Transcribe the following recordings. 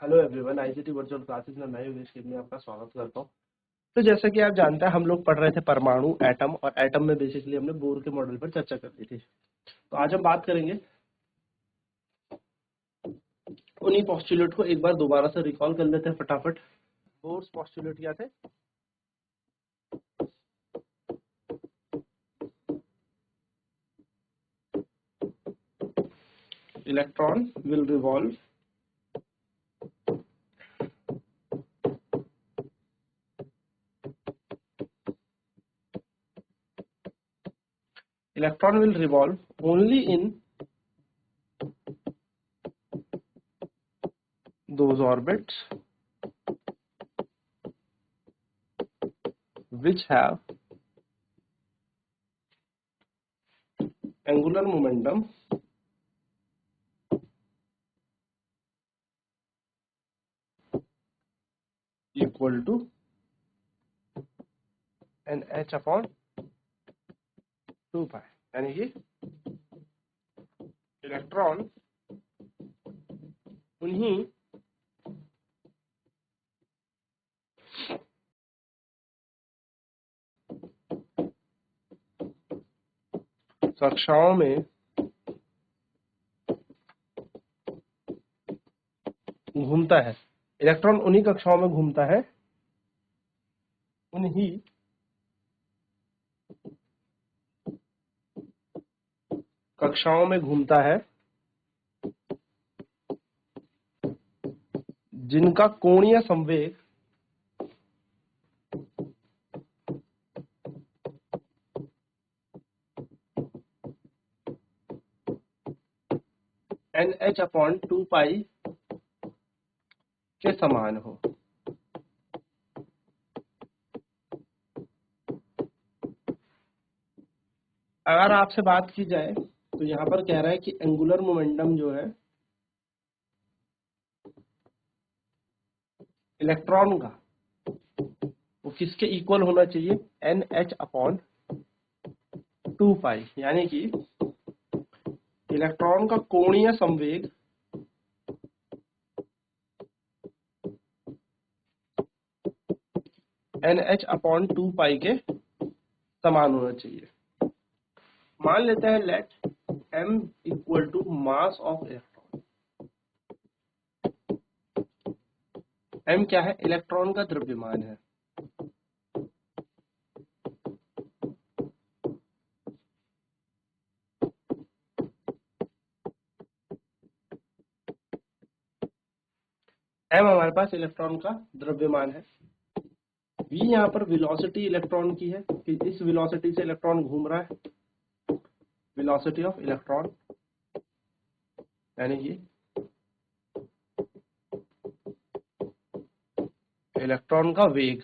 Hello everyone, ICT virtual classes में मैं योगेश केवली आपका स्वागत करता हूं। तो जैसा कि आप जानते हैं, हम लोग पढ़ रहे थे परमाणु, एटम, और एटम में बेसिकली हमने बोर के मॉडल पर चर्चा कर दी थी। तो आज हम बात करेंगे उन्हीं पोस्टुलेट को एक बार दोबारा से रिकॉल कर लेते हैं फटाफट। बोर्स पोस्टुलेट क्या थे? Electron will revolve electron will revolve only in those orbits which have angular momentum equal to nh upon 2 पाई। यानी कि इलेक्ट्रॉन उन्हीं कक्षाओं में घूमता है। इलेक्ट्रॉन उन्हीं कक्षाओं में घूमता है, उन्हीं कक्षाओं में घूमता है जिनका कोणीय संवेग NH अपॉन 2 पाई के समान हो। अगर आपसे बात की जाए तो यहां पर कह रहा है कि एंगुलर मोमेंटम जो है इलेक्ट्रॉन का, वो किसके इक्वल होना चाहिए? NH अपॉन 2 पाई। यानी कि इलेक्ट्रॉन का कोणीय संवेग NH अपॉन 2 पाई के समान होना चाहिए। मान लेते हैं let m equal to mass of electron. m क्या है? इलेक्ट्रॉन का द्रव्यमान है। m हमारे पास इलेक्ट्रॉन का द्रव्यमान है। v यहाँ पर वेलोसिटी इलेक्ट्रॉन की है कि इस वेलोसिटी से इलेक्ट्रॉन घूम रहा है, वेलोसिटी ऑफ इलेक्ट्रॉन। यानी कि इलेक्ट्रॉन का वेग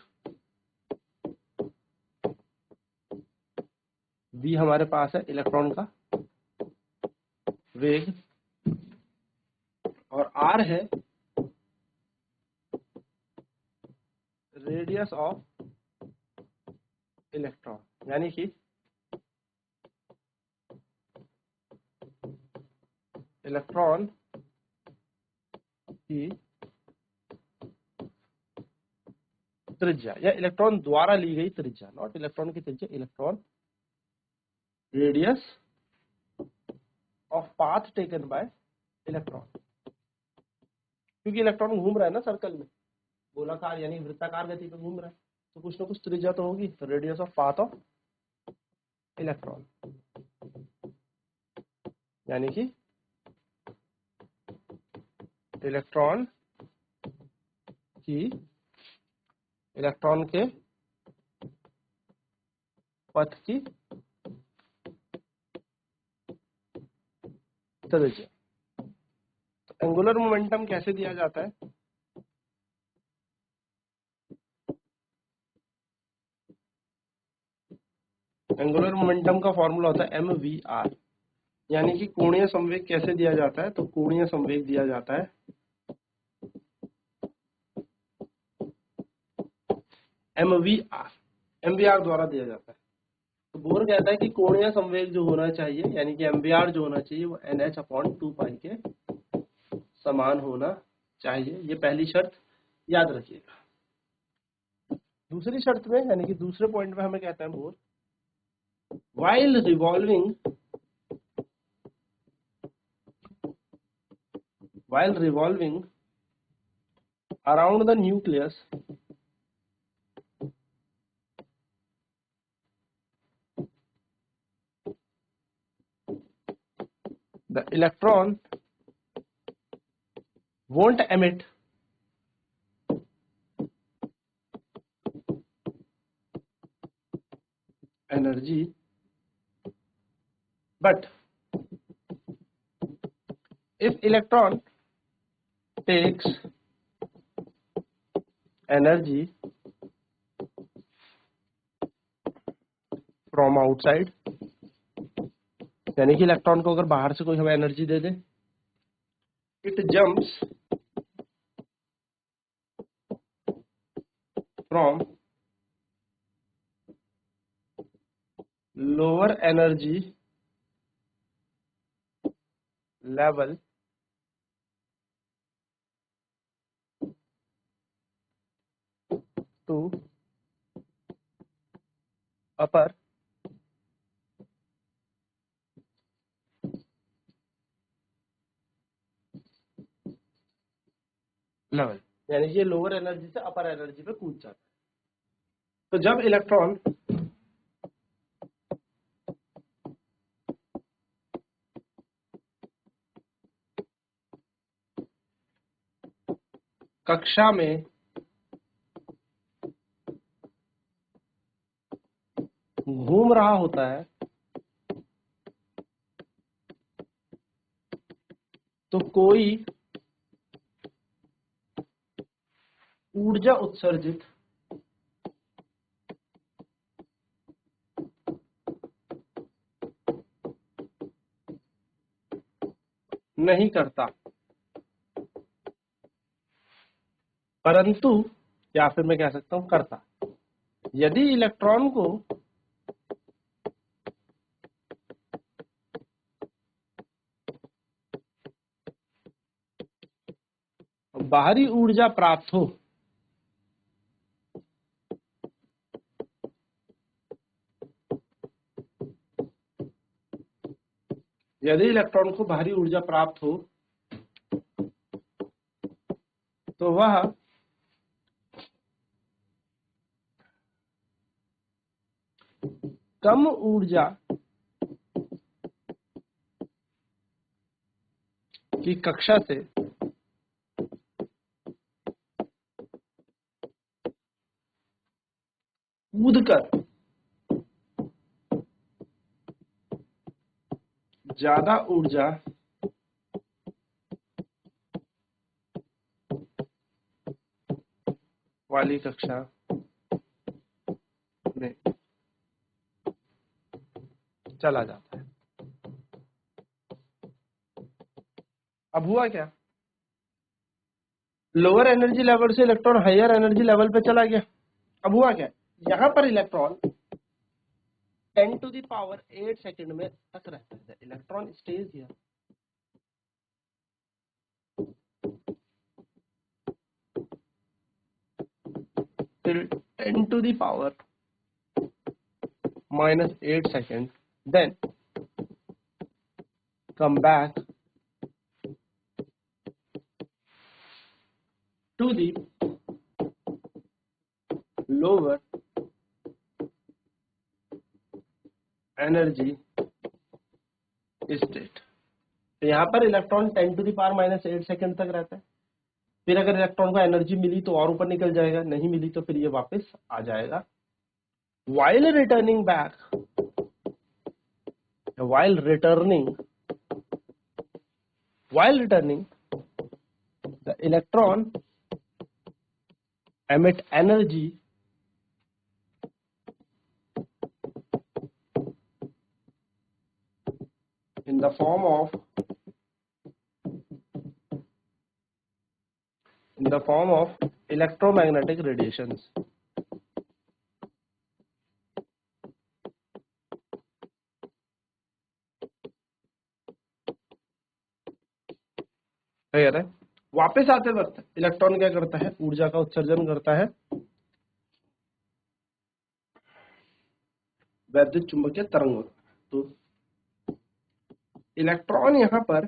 v हमारे पास है, इलेक्ट्रॉन का वेग, और r है रेडियस ऑफ इलेक्ट्रॉन। यानी कि इलेक्ट्रॉन की त्रिज्या या इलेक्ट्रॉन द्वारा ली गई त्रिज्या, नॉट इलेक्ट्रॉन की त्रिज्या, electron radius of path taken by electron. क्योंकि इलेक्ट्रॉन घूम रहा है ना सर्कल में, गोलाकार यानी वृत्ताकार गति पे घूम रहा है, तो कुछ ना कुछ त्रिज्या तो होगी। तो radius of path of electron, यानी कि इलेक्ट्रॉन के पथ की त्रिज्या। तो एंगुलर मोमेंटम कैसे दिया जाता है? एंगुलर मोमेंटम का फॉर्मूला होता है mvr। यानी कि कोणीय संवेग कैसे दिया जाता है? तो कोणीय संवेग दिया जाता है mvr द्वारा दिया जाता है। तो बोर कहता है कि कोणीय संवेग जो होना चाहिए, यानी कि mvr जो होना चाहिए, वो NH अपॉन 2 पाई के समान होना चाहिए, ये पहली शर्त याद रखिएगा। दूसरी शर्त में यानी कि दूसरे पॉइंट में हमें कहते हैं bore while revolving around the nucleus, the electron won't emit energy, but if electron takes energy from outside, यानी कि इलेक्ट्रॉन को अगर बाहर से कोई हमें energy they they, it jumps from lower energy level to upper level, यानी कि ये लोअर एनर्जी से अपर एनर्जी पे कूद जाता है। तो जब इलेक्ट्रॉन कक्षा में घूम रहा होता है तो कोई ऊर्जा उत्सर्जित नहीं करता, परंतु या फिर मैं कह सकता हूं करता। यदि इलेक्ट्रॉन को बाहरी ऊर्जा प्राप्त हो, यदि इलेक्ट्रॉन को बाहरी ऊर्जा प्राप्त हो तो वह कम ऊर्जा की कक्षा से कूदकर ज्यादा ऊर्जा वाली कक्षा में चला जाता है। अब हुआ क्या, लोअर एनर्जी लेवल से इलेक्ट्रॉन हायर एनर्जी लेवल पे चला गया। अब हुआ क्या, यहां पर electron 10 to the power 8 second में तक रहता है। Electron stage here till 10 to the power -8 seconds, then come back to the lower energy state। तो यहाँ पर electron 10 to the power -8 second तक रहता है। फिर अगर इलेक्ट्रॉन को एनर्जी मिली तो और ऊपर निकल जाएगा, नहीं मिली तो फिर ये वापस आ जाएगा। while returning back, while returning the electron emit energy in the form of electromagnetic radiations। Clear है। वापस आते वक्त इलेक्ट्रॉन क्या करता है, ऊर्जा का उत्सर्जन करता है, वैद्युत चुंबकीय तरंग होता है। तो इलेक्ट्रॉन यहां पर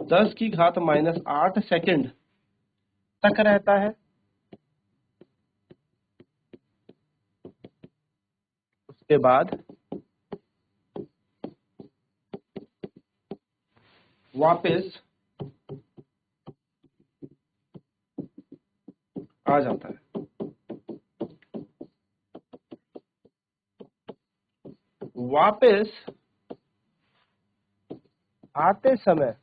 दस की घात -8 सेकंड तक रहता है। उसके बाद वापस आ जाता है। वापस आते समय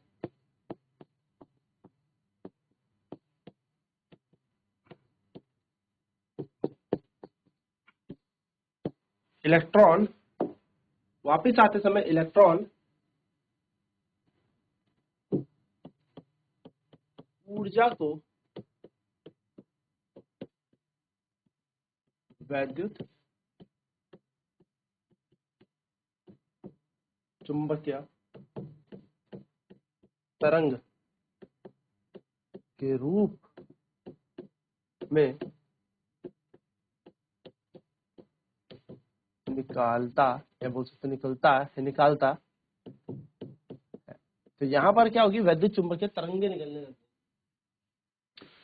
इलेक्ट्रॉन वापस आते समय इलेक्ट्रॉन ऊर्जा को वैद्युत चुंबकीय तरंग के रूप में निकालता, या बोल सकते निकलता है, निकालता है। तो यहां पर क्या होगी, वैद्युत चुंबकीय तरंगे निकलने लगती है।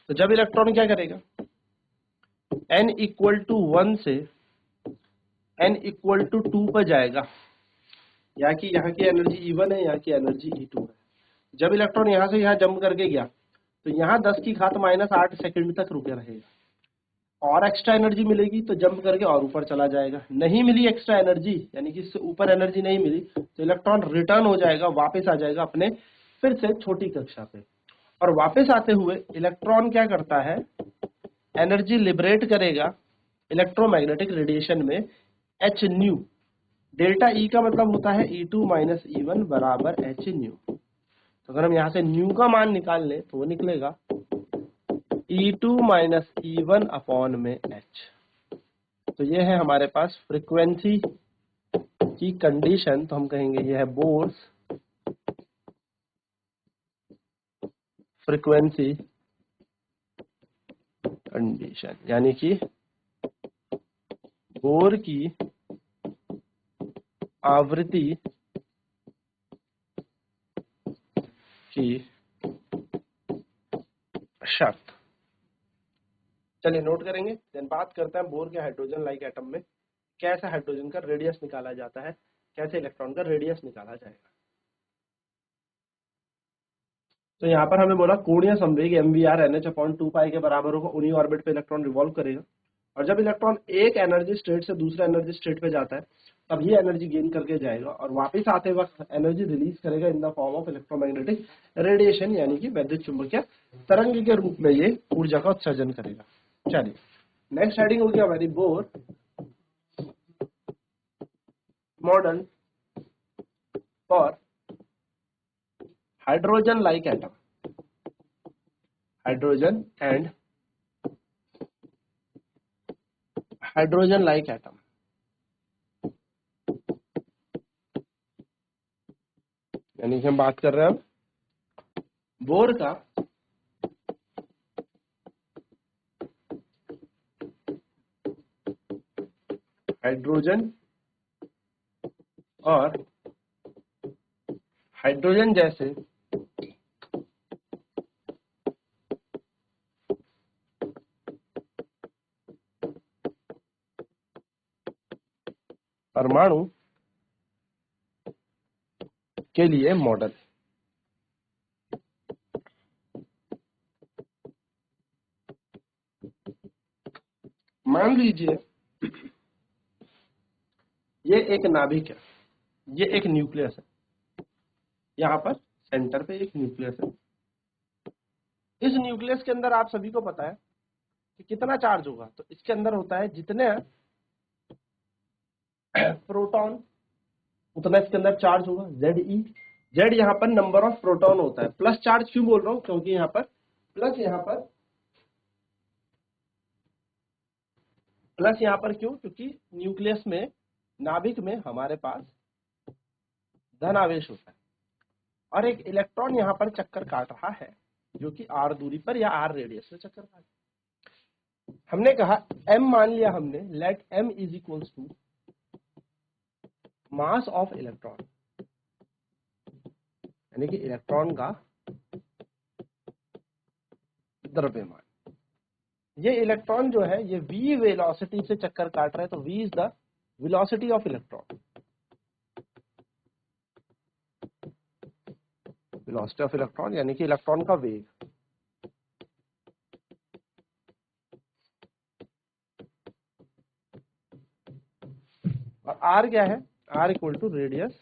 तो जब इलेक्ट्रॉन क्या करेगा, n इक्वल टू 1 से n इक्वल टू 2 पर जाएगा। यहाँ की एनर्जी E1 है, यहाँ की एनर्जी E2 है। जब इलेक्ट्रॉन यहाँ से यहाँ जंप करके गया तो यहाँ 10 की घात -8 सेकंड तक रुके रहेगा। और एक्स्ट्रा एनर्जी मिलेगी तो जंप करके और ऊपर चला जाएगा। नहीं मिली एक्स्ट्रा एनर्जी, यानी कि इससे ऊपर एनर्जी नहीं मिली, तो इलेक्ट्रॉन रिटर्न हो जाएगा, वापस आ जाएगा अपने फिर से छोटी कक्षा पे। और वापस आते हुए इलेक्ट्रॉन क्या करता है, एनर्जी लिबरेट करेगा इलेक्ट्रोमैग्नेटिक रेडिएशन में एच न्यू। डेल्टा ई का मतलब होता है E2 - E1 बराबर एच न्यू। तो अगर हम यहाँ से न्यू का मान निकाल लें तो वो निकलेगा E2 - E1 अपॉन में h। तो ये है हमारे पास फ्रीक्वेंसी की कंडीशन। तो हम कहेंगे ये है बोर्स फ्रीक्वेंसी कंडीशन, यानी कि बोर की आवृत्ति की शर्त। चलिए नोट करेंगे, देन बात करते हैं बोर के हाइड्रोजन लाइक एटम में कैसे हाइड्रोजन का रेडियस निकाला जाता है, कैसे इलेक्ट्रॉन का रेडियस निकाला जाएगा। तो यहाँ पर हमें बोला कोणीय संवेग mvr nh/2π के बराबर होगा, उन्हीं ऑर्बिट पे इलेक्ट्रॉन रिवॉल्व करेगा। और जब इलेक्ट्रॉन एक एनर्जी स्टेट से दूसरे एनर्जी स्टेट पे जाता है तब ये एनर्जी गेन करके जाएगा और वापस आते वक्त एनर्जी रिलीज करेगा in the form of electromagnetic radiation, यानी कि वैद्युत चुंबकीय तरंग के रूप में ये ऊर्जा का उत्सर्जन करेगा। चलिए नेक्स्ट हेडिंग हो गया हमारी Bohr model for hydrogen like atom, hydrogen and hydrogen like atom. यानी कि हम बात कर रहे हैं अब बोर का हाइड्रोजन और हाइड्रोजन जैसे परमाणु के लिए मॉडल। मान लीजिए ये एक नाभिक है, ये एक न्यूक्लियस है, यहाँ पर सेंटर पे एक न्यूक्लियस है। इस न्यूक्लियस के अंदर आप सभी को पता है कि कितना चार्ज होगा, तो इसके अंदर होता है जितने प्रोटॉन उतना इसके अंदर चार्ज होगा Ze। जेड यहाँ पर नंबर ऑफ प्रोटॉन होता है। प्लस चार्ज क्यों बोल रहा हूँ, क्योंकि यहाँ पर प्लस यहाँ पर क्यों, क्योंकि न्यूक्लियस में नाभिक में हमारे पास धन आवेश होता है और एक इलेक्ट्रॉन यहाँ पर चक्कर काट रहा है जो कि r दूरी पर या r रेडियस से चक्कर काट। हमने कहा m मान लिया हमने, let m is equals to mass of electron, यानी कि इलेक्ट्रॉन का द्रव्यमान। ये इलेक्ट्रॉन जो है ये v वेलोसिटी से चक्कर काट रहा है, तो v is the velocity of electron, velocity of electron यानी कि इलेक्ट्रॉन का वेग। और r क्या है, r equal to radius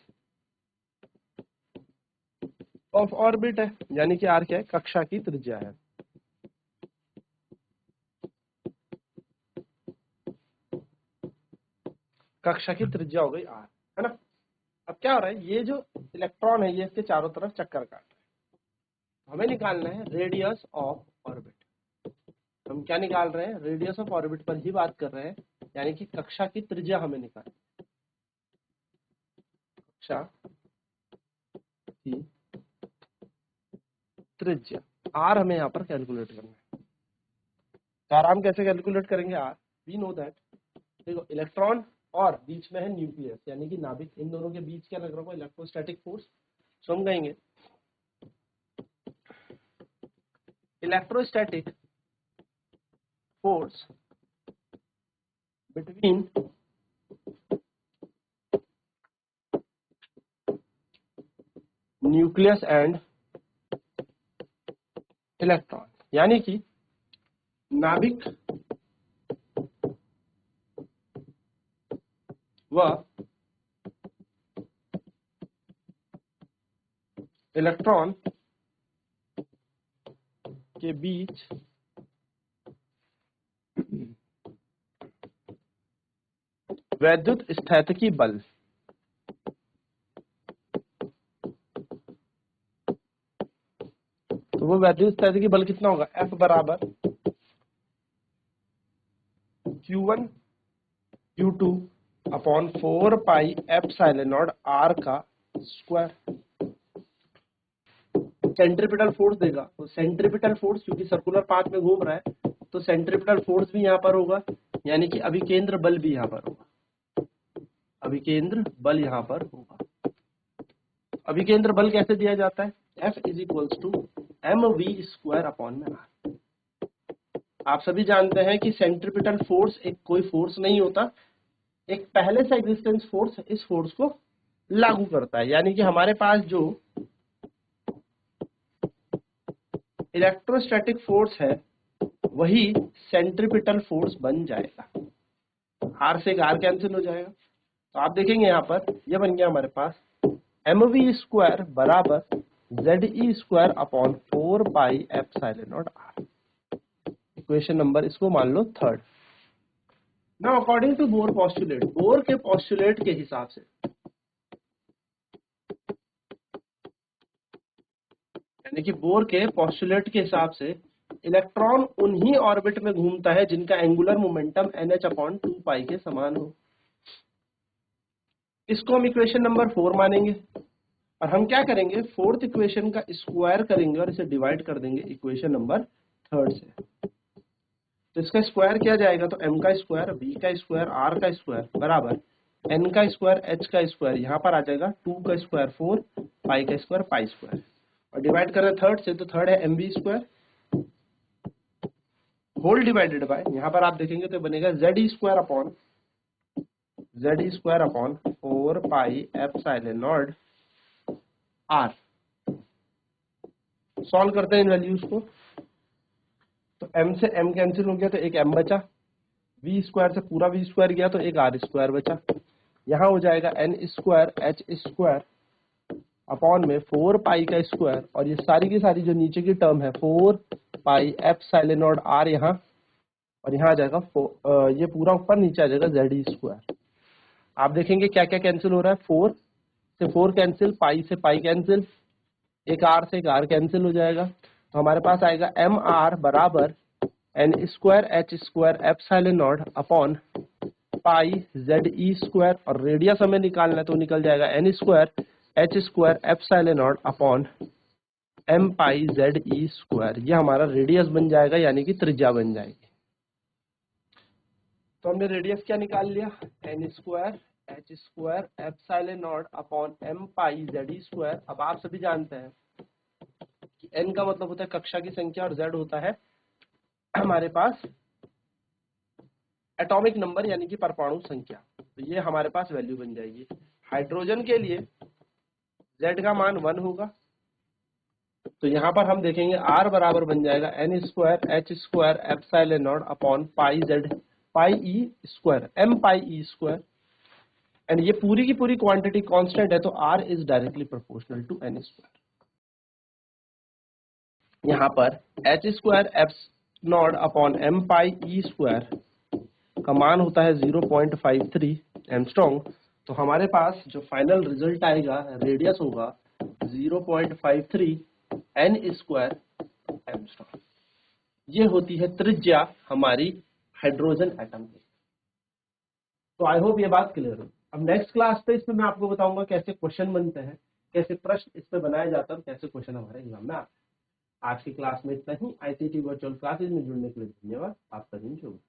of orbit है, यानी कि r क्या है, कक्षा की त्रिज्या है। कक्षा की त्रिज्या हो गई r, है ना। अब क्या हो रहा है, ये जो इलेक्ट्रॉन है ये इसके चारों तरफ चक्कर काट रहा है। हमें निकालना है रेडियस ऑफ ऑर्बिट। हम क्या निकाल रहे हैं, रेडियस ऑफ ऑर्बिट पर ही बात कर रहे हैं, यानी कि कक्षा की त्रिज्या हमें निकालनी है। कक्षा की त्रिज्या r हमें यहाँ पर कैलकुलेट करना है। तो आराम कैसे कैलकुलेट करेंगे r, वी नो दैट, देखो इलेक्ट्रॉन और बीच में है न्यूक्लियस यानी कि नाभिक, इन दोनों के बीच क्या लग रहा है, इलेक्ट्रोस्टैटिक फोर्स। सो हम कहेंगे electrostatic force between nucleus and electron, यानी कि नाभिक व इलेक्ट्रॉन के बीच वैद्युत स्थैतिकी बल तो वो वैद्युत स्थैतिकी बल कितना होगा, F बराबर Q1 Q2 upon 4 pi epsilon not r का स्क्वायर। सेंट्रीपिटल फोर्स देगा, तो सेंट्रीपिटल फोर्स क्योंकि सर्कुलर पाथ में घूम रहा है तो सेंट्रीपिटल फोर्स भी यहाँ पर होगा, यानी कि अभिकेंद्र बल भी यहाँ पर होगा, अभिकेंद्र बल यहाँ पर होगा। अभिकेंद्र बल कैसे दिया जाता है, F is equals to mv square upon में r। आप सभी जानते हैं कि सेंट्रीपिटल फोर्स एक कोई फोर्स नहीं होता, एक पहले से एग्जिस्टेंस फोर्स इस फोर्स को लागू करता है, यानी कि हमारे पास जो इलेक्ट्रोस्टैटिक फोर्स है वही सेंट्रीपिटल फोर्स बन जाएगा। r से r कैंसिल हो जाएगा, तो आप देखेंगे यहाँ पर यह बन गया हमारे पास mv स्क्वायर बराबर ze square upon 4 pi epsilon not r। Equation number इसको मान लो third. Now according to Bohr postulate, Bohr के पोस्टुलेट के हिसाब से, यानी कि बोर के पोस्टुलेट के हिसाब से इलेक्ट्रॉन उन्हीं ऑर्बिट में घूमता है जिनका एंगुलर मोमेंटम nh अपॉन 2 पाई के समान हो। इसको हम इक्वेशन नंबर 4 मानेंगे और हम क्या करेंगे, फोर्थ इक्वेशन का स्क्वायर करेंगे और इसे डिवाइड कर देंगे इक्वेशन नंबर थर्ड से। तो इसका स्क्वायर किया जाएगा तो m का स्क्वायर, v का स्क्वायर, r का स्क्वायर बराबर n का स्क्वायर, h का स्क्वायर, यहाँ पर आ जाएगा 2 का स्क्वायर 4, पाई का स्क्वायर पाई स्क्वायर, और डिवाइड कर रहे हैं थर्ड से, तो थर्ड है mv square whole divided by, यहाँ पर आप देखेंगे तो बनेगा z square upon 4 pi epsilon not r। Solve करते हैं इन वैल्यूज को, तो m से m कैंसिल हो गया तो एक m बचा, v स्क्वायर से पूरा v स्क्वायर गया तो एक r स्क्वायर बचा, यहाँ हो जाएगा n square h square upon में 4 पाई का स्क्वायर, और ये सारी की सारी जो नीचे की टर्म है 4 पाई एप्सिलॉन नॉट r यहाँ, और यहाँ आ जाएगा ये पूरा ऊपर नीचे आ जाएगा z स्क्वायर। आप देखेंगे क्या क्या कैंसिल हो रहा है, 4 से 4 कैंसिल, पाई से पाई कैंसिल, एक r से एक r कैंसिल हो जाएगा, तो हमारे पास आएगा mr बराबर n square h square epsilon nought upon pi Z E square, और रेडियस हमें निकालना है तो निकल जाएगा N square H square epsilon nought upon M pi Z E square. ये हमारा रेडियस बन जाएगा, यानी कि त्रिज्या बन जाएगी। तो हमने रेडियस क्या निकाल लिया, N square H square epsilon nought upon M pi Z E square. अब आप सभी जानते हैं कि एन का मतलब होता है कक्षा की संख्या और जेड होता है हमारे पास एटॉमिक नंबर यानी कि परमाणु संख्या। तो ये हमारे पास वैल्यू बन जाएगी। हाइड्रोजन के लिए z का मान 1 होगा, तो यहाँ पर हम देखेंगे r बराबर बन जाएगा N square H square epsilon nought upon pi Z pi E square M pi E square. And ये पूरी की पूरी क्वांटिटी कांस्टेंट है, तो r is directly proportional to N square. यहाँ पर H square eps nought upon M pi E square का मान होता है 0.53 एंगस्ट्रॉम। तो हमारे पास जो फाइनल रिजल्ट आएगा, रेडियस होगा 0.53 एन स्क्वायर एंगस्ट्रॉम। ये होती है त्रिज्या हमारी हाइड्रोजन एटम की। तो आई होप ये बात क्लियर हो। अब नेक्स्ट क्लास पे इसमें मैं आपको बताऊंगा कैसे क्वेश्चन बनते हैं, कैसे प्रश्न इस पे बनाया जाता है, कैसे क्वेश्चन हमारे एग्जाम में आते हैं। आज की क्लास में इतना ही। आईसीटी वर्चुअल क्लासेज में जुड़ने के लिए धन्यवाद। आपका दिन शुभ।